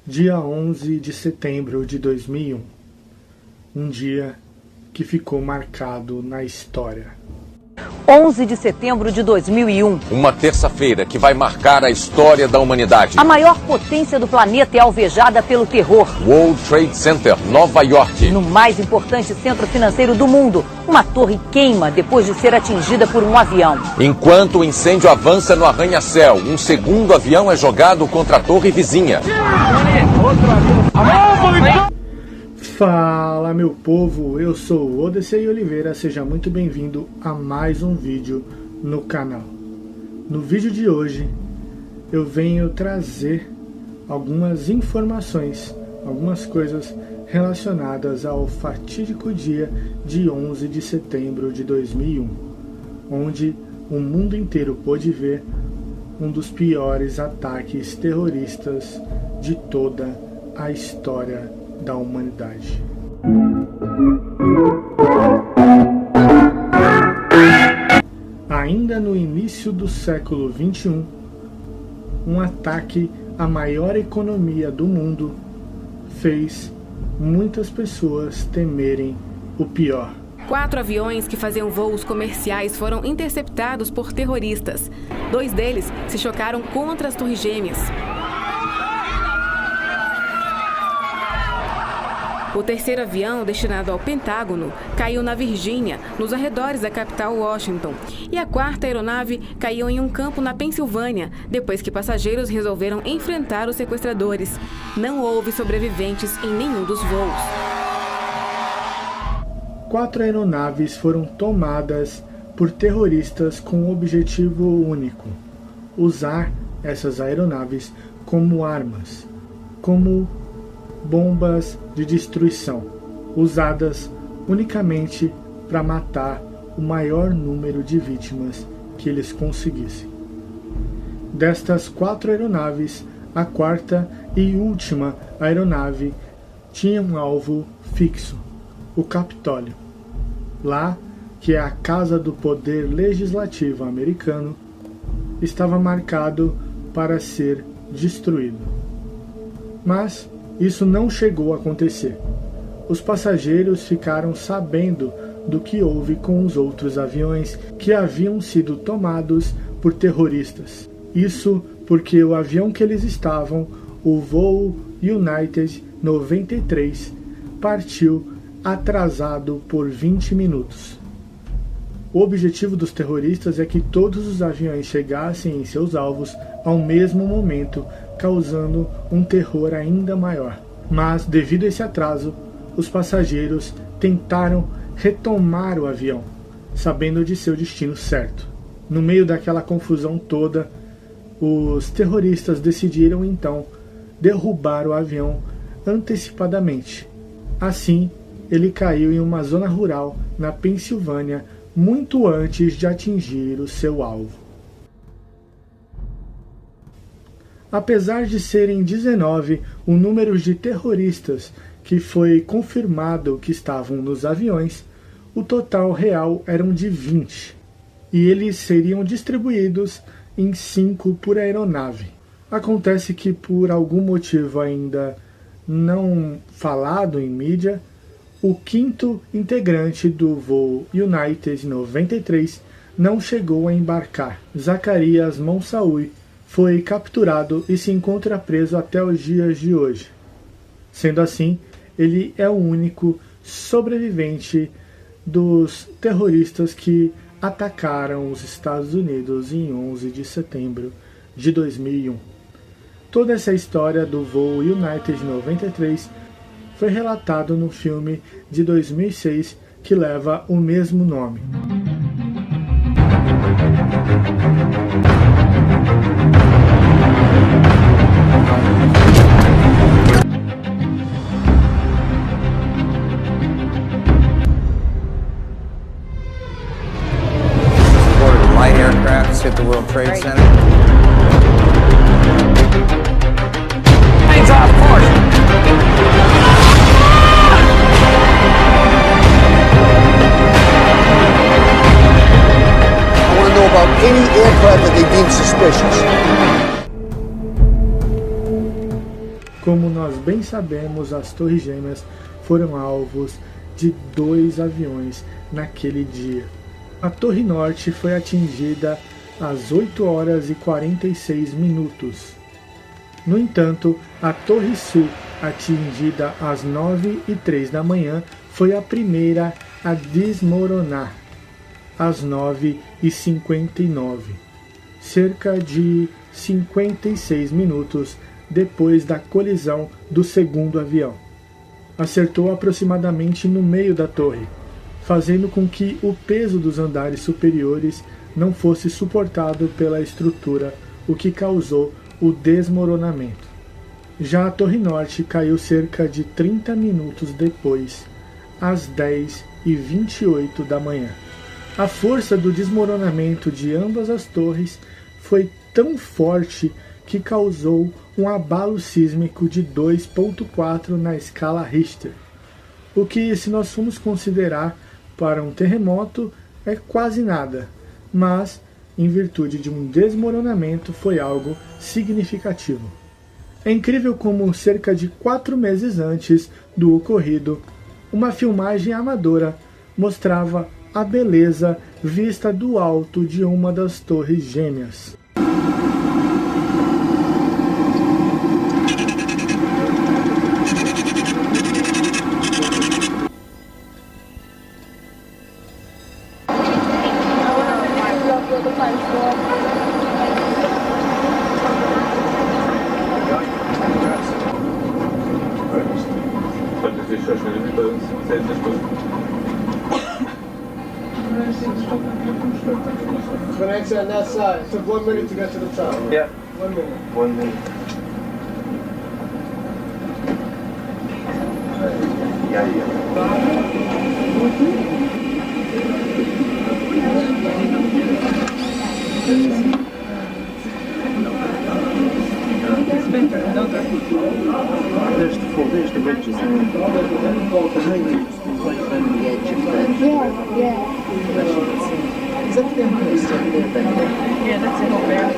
Dia 11 de setembro de 2001, um dia que ficou marcado na história. 11 de setembro de 2001. Uma terça-feira que vai marcar a história da humanidade. A maior potência do planeta é alvejada pelo terror. World Trade Center, Nova York. No mais importante centro financeiro do mundo, uma torre queima depois de ser atingida por um avião. Enquanto o incêndio avança no arranha-céu, um segundo avião é jogado contra a torre vizinha. Fala, meu povo, eu sou o Odessei Oliveira, seja muito bem-vindo a mais um vídeo no canal. No vídeo de hoje eu venho trazer algumas informações, algumas coisas relacionadas ao fatídico dia de 11 de setembro de 2001, onde o mundo inteiro pôde ver um dos piores ataques terroristas de toda a história da humanidade. Ainda no início do século XXI, um ataque à maior economia do mundo fez muitas pessoas temerem o pior. 4 aviões que faziam voos comerciais foram interceptados por terroristas. 2 deles se chocaram contra as Torres Gêmeas. O terceiro avião, destinado ao Pentágono, caiu na Virgínia, nos arredores da capital Washington. E a 4ª aeronave caiu em um campo na Pensilvânia, depois que passageiros resolveram enfrentar os sequestradores. Não houve sobreviventes em nenhum dos voos. 4 aeronaves foram tomadas por terroristas com um objetivo único: usar essas aeronaves como armas, como bombas de destruição, usadas unicamente para matar o maior número de vítimas que eles conseguissem. Destas 4 aeronaves, a 4ª e última aeronave tinha um alvo fixo: o Capitólio. Lá, que é a casa do poder legislativo americano, estava marcado para ser destruído. Mas isso não chegou a acontecer. Os passageiros ficaram sabendo do que houve com os outros aviões que haviam sido tomados por terroristas. Isso porque o avião que eles estavam, o voo United 93, partiu atrasado por 20 minutos. O objetivo dos terroristas é que todos os aviões chegassem em seus alvos ao mesmo momento, causando um terror ainda maior. Mas, devido a esse atraso, os passageiros tentaram retomar o avião, sabendo de seu destino certo. No meio daquela confusão toda, os terroristas decidiram então derrubar o avião antecipadamente. Assim, ele caiu em uma zona rural na Pensilvânia muito antes de atingir o seu alvo. Apesar de serem 19 o número de terroristas que foi confirmado que estavam nos aviões, o total real eram de 20, e eles seriam distribuídos em 5 por aeronave. Acontece que, por algum motivo ainda não falado em mídia, o 5º integrante do voo United 93 não chegou a embarcar. Zacarias Moussaoui foi capturado e se encontra preso até os dias de hoje. Sendo assim, ele é o único sobrevivente dos terroristas que atacaram os Estados Unidos em 11 de setembro de 2001. Toda essa história do voo United 93 foi relatado no filme de 2006 que leva o mesmo nome. Light aircraft hit the World Trade Center. Planes off course. I want to know about any aircraft that they deem suspicious. Como nós bem sabemos, as Torres Gêmeas foram alvos de 2 aviões naquele dia. A Torre Norte foi atingida às 8 horas e 46 minutos. No entanto, a Torre Sul, atingida às 9h03 da manhã, foi a primeira a desmoronar, às 9h59, cerca de 56 minutos depois da colisão do segundo avião. Acertou aproximadamente no meio da torre, fazendo com que o peso dos andares superiores não fosse suportado pela estrutura, o que causou o desmoronamento. Já a Torre Norte caiu cerca de 30 minutos depois, às 10h28 da manhã. A força do desmoronamento de ambas as torres foi tão forte que causou um abalo sísmico de 2,4 na escala Richter, o que, se nós formos considerar para um terremoto, é quase nada, mas, em virtude de um desmoronamento, foi algo significativo. É incrível como, cerca de 4 meses antes do ocorrido, uma filmagem amadora mostrava a beleza vista do alto de uma das Torres Gêmeas. Connects on that side. So 1 minute to get to the top. Yeah. 1 minute. 1 minute. There's the ridges. The height is right around the edge of the... Yeah. Is that the Empire State there? Yeah, that's it over there.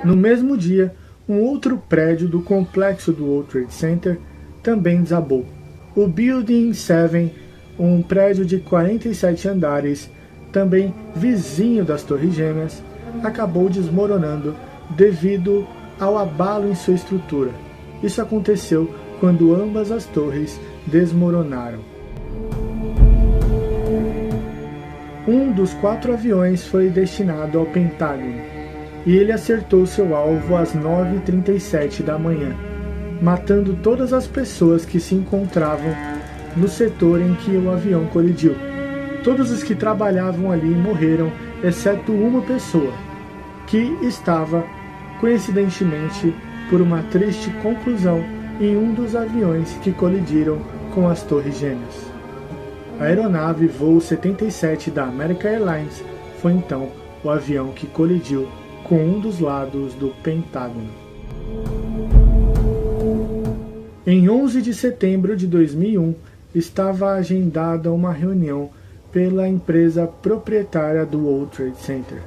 No mesmo dia, um outro prédio do complexo do World Trade Center também desabou. O Building 7, um prédio de 47 andares, também vizinho das Torres Gêmeas, acabou desmoronando devido ao abalo em sua estrutura. Isso aconteceu quando ambas as torres desmoronaram. Um dos 4 aviões foi destinado ao Pentágono, e ele acertou seu alvo às 9h37 da manhã, matando todas as pessoas que se encontravam no setor em que o avião colidiu. Todos os que trabalhavam ali morreram, exceto uma pessoa, que estava, coincidentemente, por uma triste conclusão, em um dos aviões que colidiram com as Torres Gêmeas. A aeronave voo 77 da American Airlines foi então o avião que colidiu com um dos lados do Pentágono. Em 11 de setembro de 2001, estava agendada uma reunião pela empresa proprietária do World Trade Center.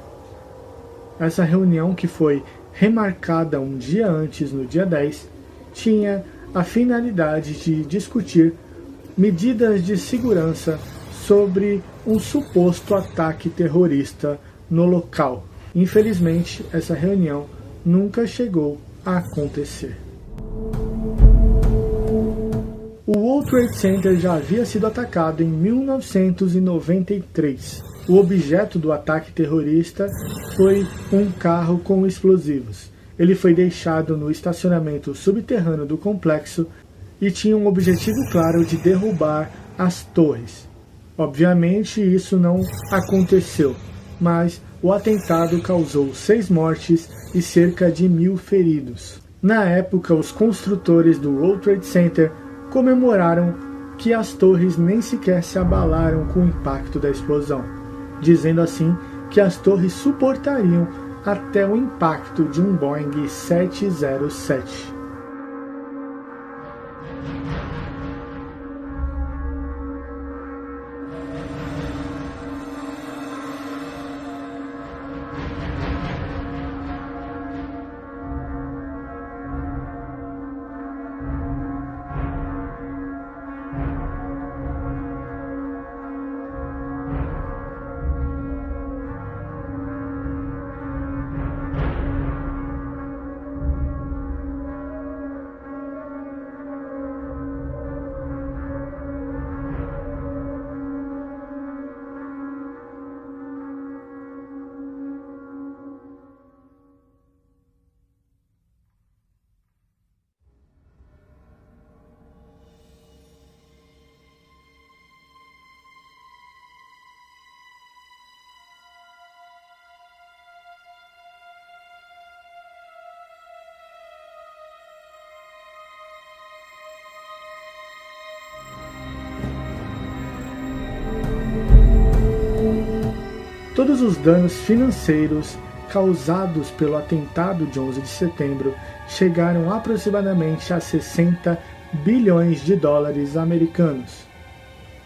Essa reunião, que foi remarcada um dia antes, no dia 10, tinha a finalidade de discutir medidas de segurança sobre um suposto ataque terrorista no local. Infelizmente, essa reunião nunca chegou a acontecer. O World Trade Center já havia sido atacado em 1993. O objeto do ataque terrorista foi um carro com explosivos. Ele foi deixado no estacionamento subterrâneo do complexo e tinha um objetivo claro de derrubar as torres. Obviamente isso não aconteceu, mas o atentado causou 6 mortes e cerca de 1.000 feridos. Na época, os construtores do World Trade Center comemoraram que as torres nem sequer se abalaram com o impacto da explosão, dizendo assim que as torres suportariam até o impacto de um Boeing 707. Todos os danos financeiros causados pelo atentado de 11 de setembro chegaram aproximadamente a 60 bilhões de dólares americanos.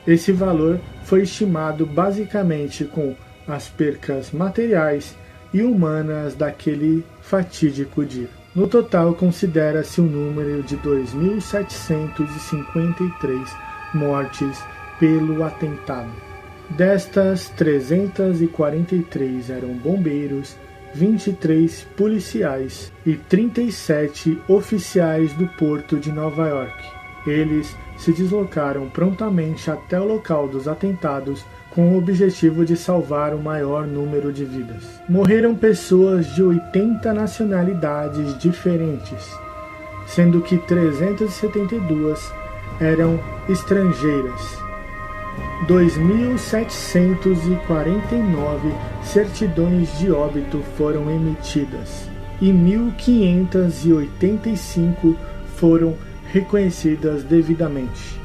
Esse valor foi estimado basicamente com as percas materiais e humanas daquele fatídico dia. No total, considera-se um número de 2.753 mortes pelo atentado. Destas, 343 eram bombeiros, 23 policiais e 37 oficiais do Porto de Nova York. Eles se deslocaram prontamente até o local dos atentados com o objetivo de salvar o maior número de vidas. Morreram pessoas de 80 nacionalidades diferentes, sendo que 372 eram estrangeiras. 2.749 certidões de óbito foram emitidas e 1.585 foram reconhecidas devidamente.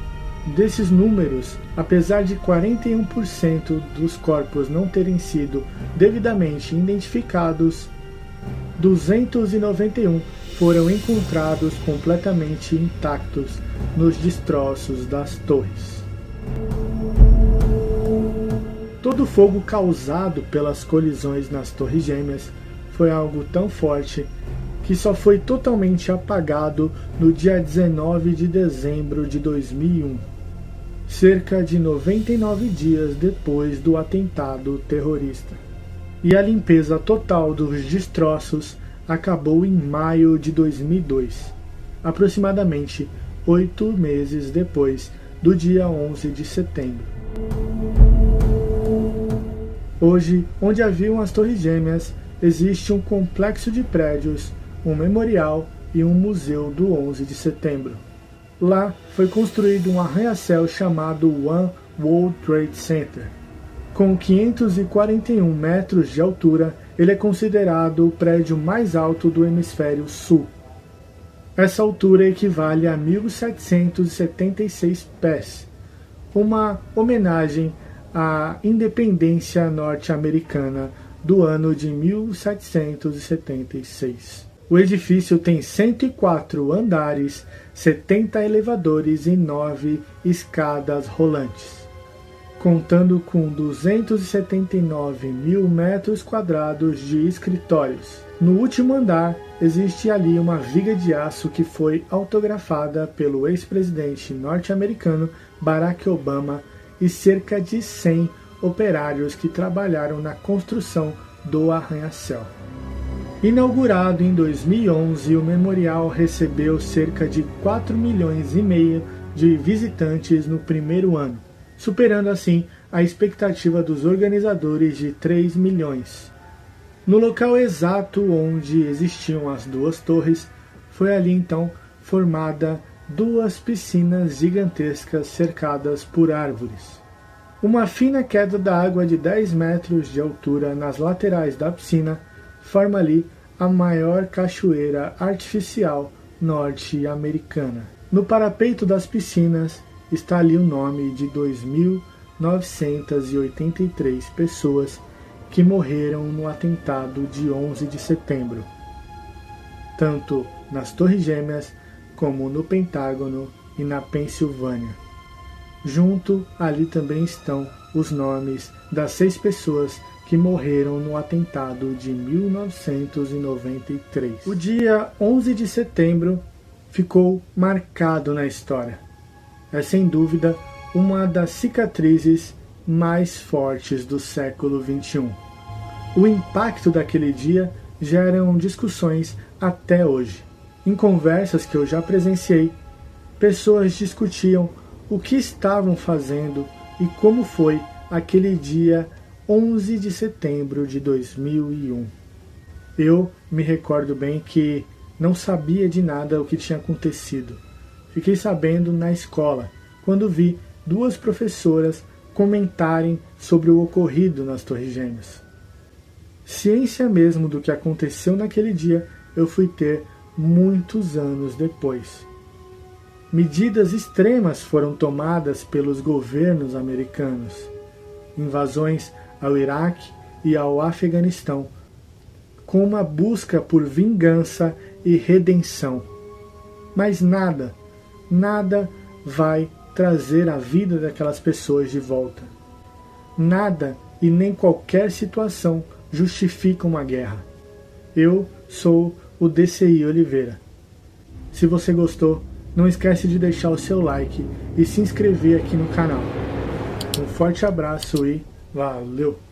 Desses números, apesar de 41% dos corpos não terem sido devidamente identificados, 291 foram encontrados completamente intactos nos destroços das torres. Todo o fogo causado pelas colisões nas Torres Gêmeas foi algo tão forte que só foi totalmente apagado no dia 19 de dezembro de 2001, cerca de 99 dias depois do atentado terrorista. E a limpeza total dos destroços acabou em maio de 2002, aproximadamente 8 meses depois do dia 11 de setembro. Hoje, onde haviam as Torres Gêmeas, existe um complexo de prédios, um memorial e um museu do 11 de setembro. Lá foi construído um arranha-céu chamado One World Trade Center. Com 541 metros de altura, ele é considerado o prédio mais alto do hemisfério sul. Essa altura equivale a 1.776 pés, uma homenagem à independência norte-americana do ano de 1776. O edifício tem 104 andares, 70 elevadores e 9 escadas rolantes, contando com 279 mil metros quadrados de escritórios. No último andar, existe ali uma viga de aço que foi autografada pelo ex-presidente norte-americano Barack Obama e cerca de 100 operários que trabalharam na construção do arranha-céu. Inaugurado em 2011, o memorial recebeu cerca de 4,5 milhões de visitantes no primeiro ano, superando assim a expectativa dos organizadores de 3 milhões. No local exato onde existiam as duas torres, foi ali então formada 2 piscinas gigantescas cercadas por árvores. Uma fina queda d'água de 10 metros de altura nas laterais da piscina forma ali a maior cachoeira artificial norte-americana. No parapeito das piscinas está ali o nome de 2.983 pessoas que morreram no atentado de 11 de setembro, tanto nas Torres Gêmeas como no Pentágono e na Pensilvânia. Junto ali também estão os nomes das 6 pessoas que morreram no atentado de 1993. O dia 11 de setembro ficou marcado na história. É sem dúvida uma das cicatrizes mais fortes do século XXI. O impacto daquele dia geram discussões até hoje. Em conversas que eu já presenciei, pessoas discutiam o que estavam fazendo e como foi aquele dia 11 de setembro de 2001. Eu me recordo bem que não sabia de nada o que tinha acontecido. Fiquei sabendo na escola, quando vi 2 professoras comentarem sobre o ocorrido nas Torres Gêmeas. Ciência mesmo do que aconteceu naquele dia eu fui ter muitos anos depois. Medidas extremas foram tomadas pelos governos americanos. Invasões ao Iraque e ao Afeganistão, com uma busca por vingança e redenção. Mas nada vai trazer a vida daquelas pessoas de volta. Nada e nem qualquer situação justifica uma guerra. Eu sou o DCI Oliveira. Se você gostou, não esquece de deixar o seu like e se inscrever aqui no canal. Um forte abraço e valeu!